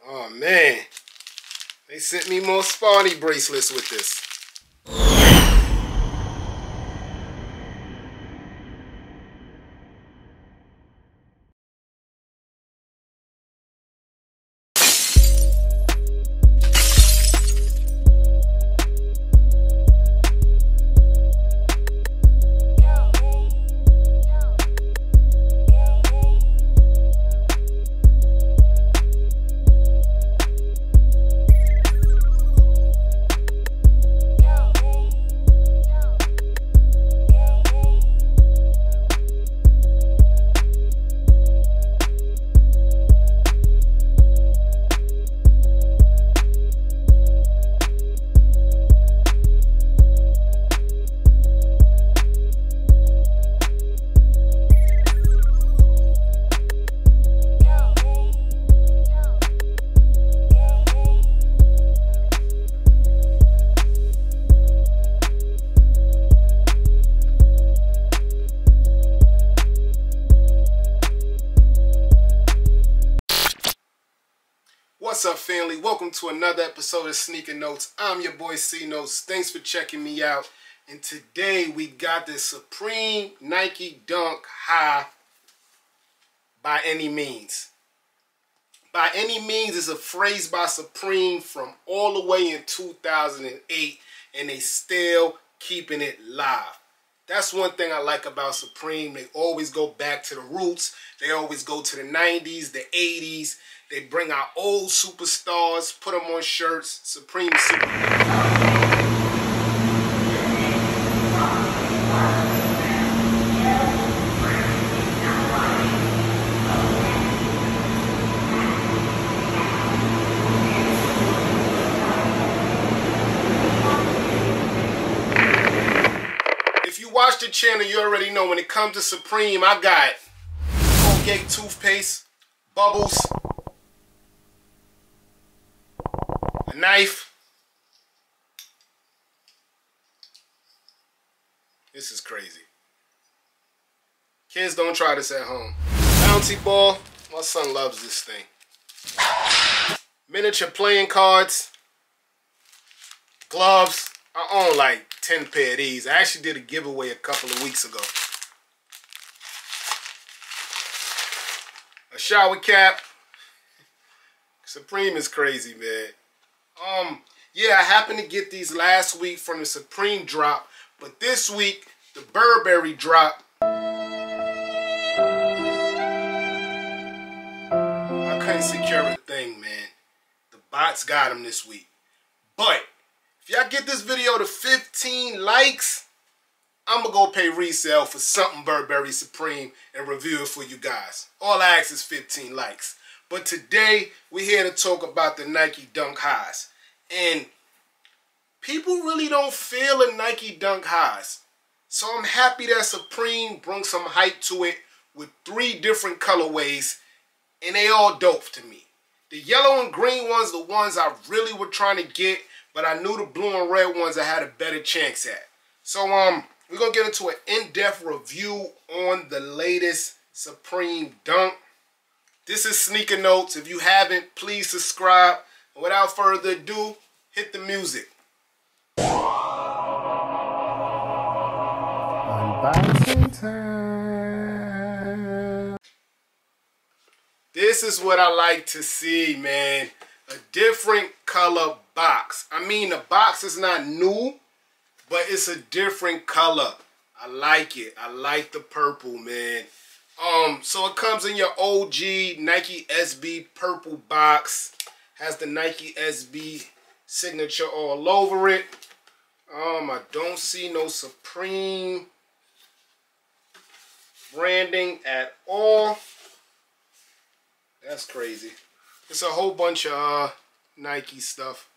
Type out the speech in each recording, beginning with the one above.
Oh man, they sent me more Spawny bracelets with this. What's up, family? Welcome to another episode of Sneaker Notes. I'm your boy C Notes. Thanks for checking me out. And today we got the Supreme Nike Dunk High by any means. By any means is a phrase by Supreme from all the way in 2008, and they still keeping it live. That's one thing I like about Supreme. They always go back to the roots. They always go to the 90s, the 80s. They bring out old superstars, put them on shirts. Supreme is super. If you watch the channel, you already know when it comes to Supreme, I got Colgate toothpaste, Bubbles, a knife. This is crazy. Kids, don't try this at home. Bouncy ball. My son loves this thing. Miniature playing cards. Gloves. I own like 10 pair of these. I actually did a giveaway a couple of weeks ago. A shower cap. Supreme is crazy, man. Yeah, I happened to get these last week from the Supreme drop, but this week, the Burberry drop, I couldn't secure a thing, man. The bots got them this week. But, if y'all get this video to 15 likes, I'm going to go pay resale for something Burberry Supreme and review it for you guys. All I ask is 15 likes. But today, we're here to talk about the Nike Dunk Highs. And people really don't feel the Nike Dunk Highs. So I'm happy that Supreme brought some hype to it with 3 different colorways. And they all dope to me. The yellow and green ones, the ones I really were trying to get. But I knew the blue and red ones I had a better chance at. So we're going to get into an in-depth review on the latest Supreme Dunk. This is Sneaker Notes. If you haven't, please subscribe. And without further ado, hit the music. Unboxing time. This is what I like to see, man. A different color box. I mean, the box is not new, but it's a different color. I like it. I like the purple, man. So it comes in your OG Nike SB purple box. Has the Nike SB signature all over it. I don't see no Supreme branding at all. That's crazy. It's a whole bunch of Nike stuff.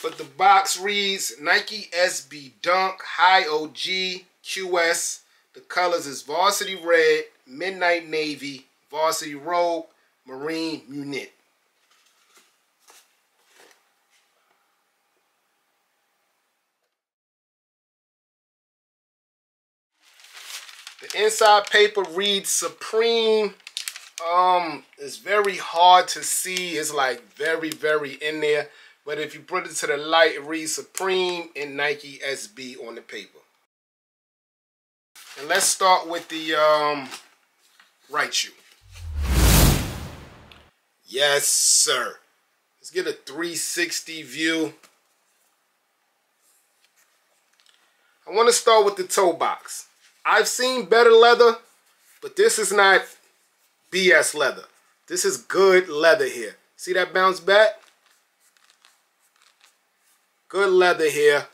But the box reads Nike SB Dunk High OG QS. The colors is Varsity Red, Midnight Navy, Varsity Rogue, Marine Munit. The inside paper reads Supreme It's very hard to see. It's like very, very in there. But if you put it to the light, it reads Supreme and Nike SB on the paper. And let's start with the right shoe. Yes, sir. Let's get a 360 view. I want to start with the toe box. I've seen better leather, but this is not BS leather. This is good leather here. See that bounce back? Good leather here.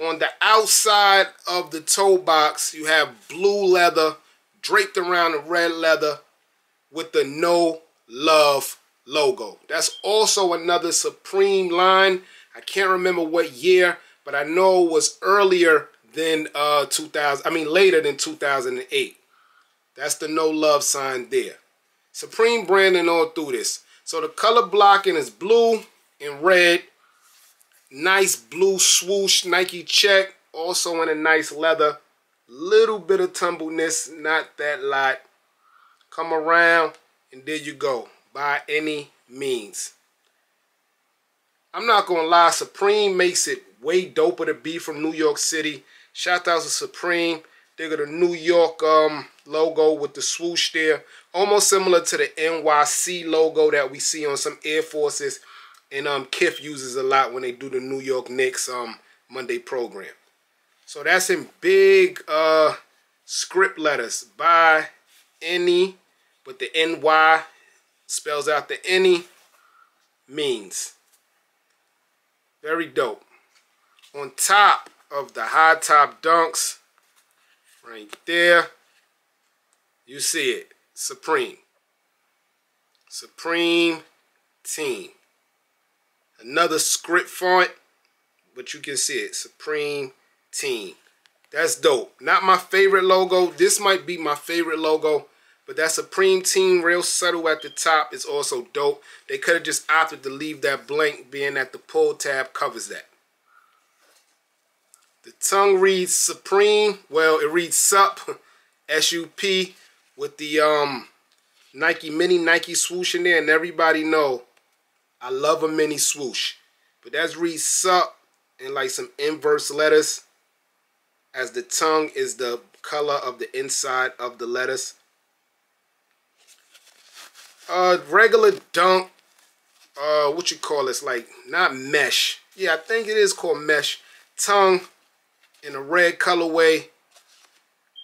On the outside of the toe box, you have blue leather draped around the red leather with the No Love logo. That's also another Supreme line. I can't remember what year, but I know it was earlier than later than 2008. That's the No Love sign there. Supreme branding all through this. So the color blocking is blue and red. Nice blue swoosh Nike check. Also in a nice leather. Little bit of tumbleness, not that lot. Come around and there you go. By any means. I'm not gonna lie, Supreme makes it way doper to be from New York City. Shout out to Supreme. They got a New York logo with the swoosh there. Almost similar to the NYC logo that we see on some Air Forces. And Kif uses a lot when they do the New York Knicks Monday program. So that's in big script letters. By any, but the NY spells out the any means. Very dope. On top of the high top dunks, right there, you see it. Supreme. Supreme Team. Another script font, but you can see it. Supreme Team. That's dope. Not my favorite logo. This might be my favorite logo, but that Supreme Team, real subtle at the top, is also dope. They could have just opted to leave that blank, being that the pull tab covers that. The tongue reads Supreme. Well, it reads Sup, S-U-P, with the Nike mini Nike swoosh in there, and everybody know I love a mini swoosh. But that's reads Sup in like some inverse letters, as the tongue is the color of the inside of the letters. Regular dunk, what you call this, like not mesh. Yeah, I think it is called mesh. Tongue in a red colorway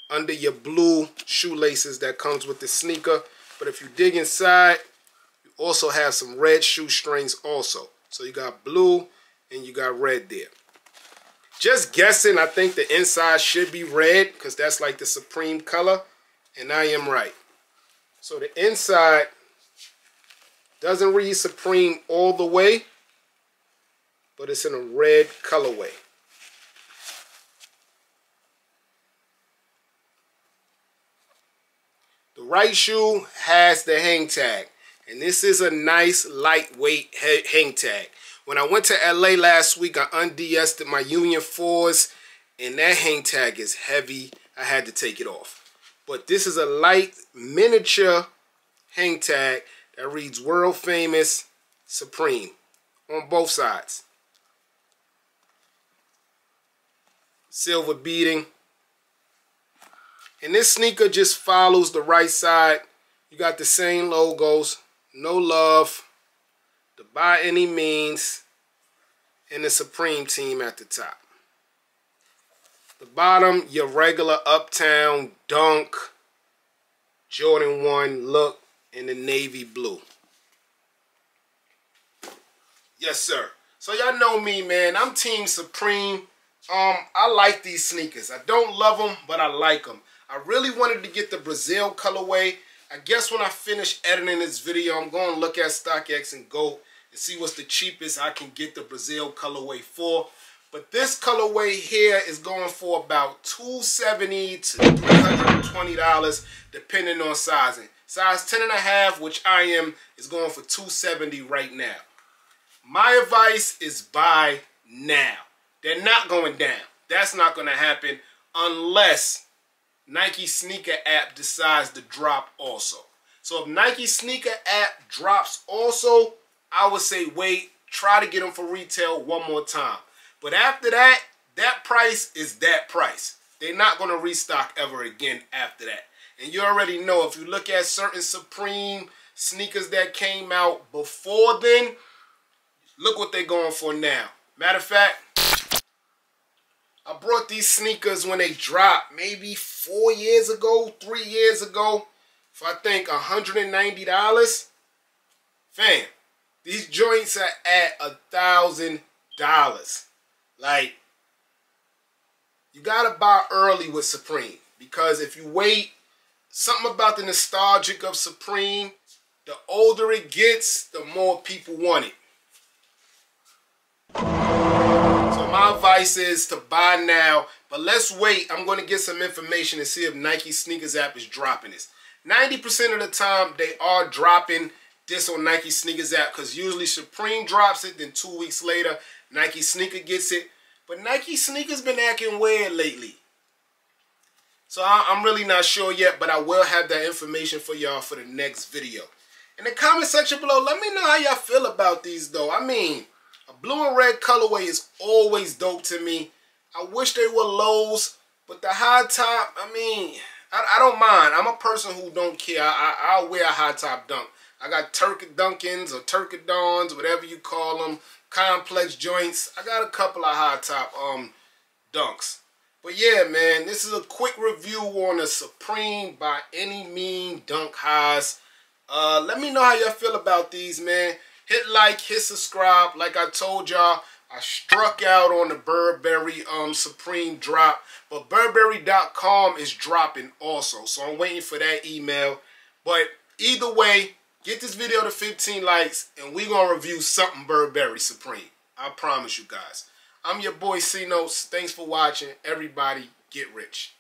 under your blue shoelaces that comes with the sneaker. But if you dig inside, you also have some red shoestrings also. So you got blue and you got red there. Just guessing, I think the inside should be red because that's like the Supreme color. And I am right. So the inside doesn't read Supreme all the way, but it's in a red colorway. The right shoe has the hang tag, and this is a nice lightweight hang tag. When I went to LA last week, I und'd my Union 4s, and that hang tag is heavy. I had to take it off. But this is a light miniature hang tag that reads World Famous Supreme on both sides. Silver beading. And this sneaker just follows the right side. You got the same logos. No Love. The By Any Means. And the Supreme Team at the top. The bottom, your regular Uptown Dunk Jordan 1 look in the navy blue. Yes, sir. So y'all know me, man. I'm Team Supreme. I like these sneakers. I don't love them, but I like them. I really wanted to get the Brazil colorway. I guess when I finish editing this video, I'm going to look at StockX and GOAT and see what's the cheapest I can get the Brazil colorway for. But this colorway here is going for about $270 to $320 depending on sizing. Size 10.5, which I am, is going for $270 right now. My advice is buy now. They're not going down. That's not going to happen unless Nike sneaker app decides to drop also. So if Nike sneaker app drops also, I would say wait, try to get them for retail one more time. But after that, that price is that price. They're not going to restock ever again after that. And you already know, if you look at certain Supreme sneakers that came out before then, look what they're going for now. Matter of fact, I brought these sneakers when they dropped maybe 4 years ago, 3 years ago, for I think $190. Fam, these joints are at $1,000. Like, you gotta buy early with Supreme, because if you wait, something about the nostalgic of Supreme, the older it gets, the more people want it. So my advice is to buy now, but let's wait. I'm going to get some information and see if Nike Sneakers app is dropping this. 90% of the time, they are dropping this on Nike Sneakers app, because usually Supreme drops it, then 2 weeks later, Nike Sneaker gets it. But Nike Sneakers been acting weird lately. So I'm really not sure yet, but I will have that information for y'all for the next video. In the comment section below, let me know how y'all feel about these though. I mean, a blue and red colorway is always dope to me. I wish they were lows, but the high top, I mean, I don't mind. I'm a person who don't care. I'll wear a high top dunk. I got Dunkins or Turkadons, whatever you call them, complex joints. I got a couple of high top dunks. But yeah, man, this is a quick review on the Supreme by any mean dunk highs. Let me know how y'all feel about these, man. Hit like, hit subscribe. Like I told y'all, I struck out on the Burberry Supreme drop. But Burberry.com is dropping also. So I'm waiting for that email. But either way, get this video to 15 likes and we're going to review something Burberry Supreme. I promise you guys. I'm your boy C-Notes. Thanks for watching. Everybody get rich.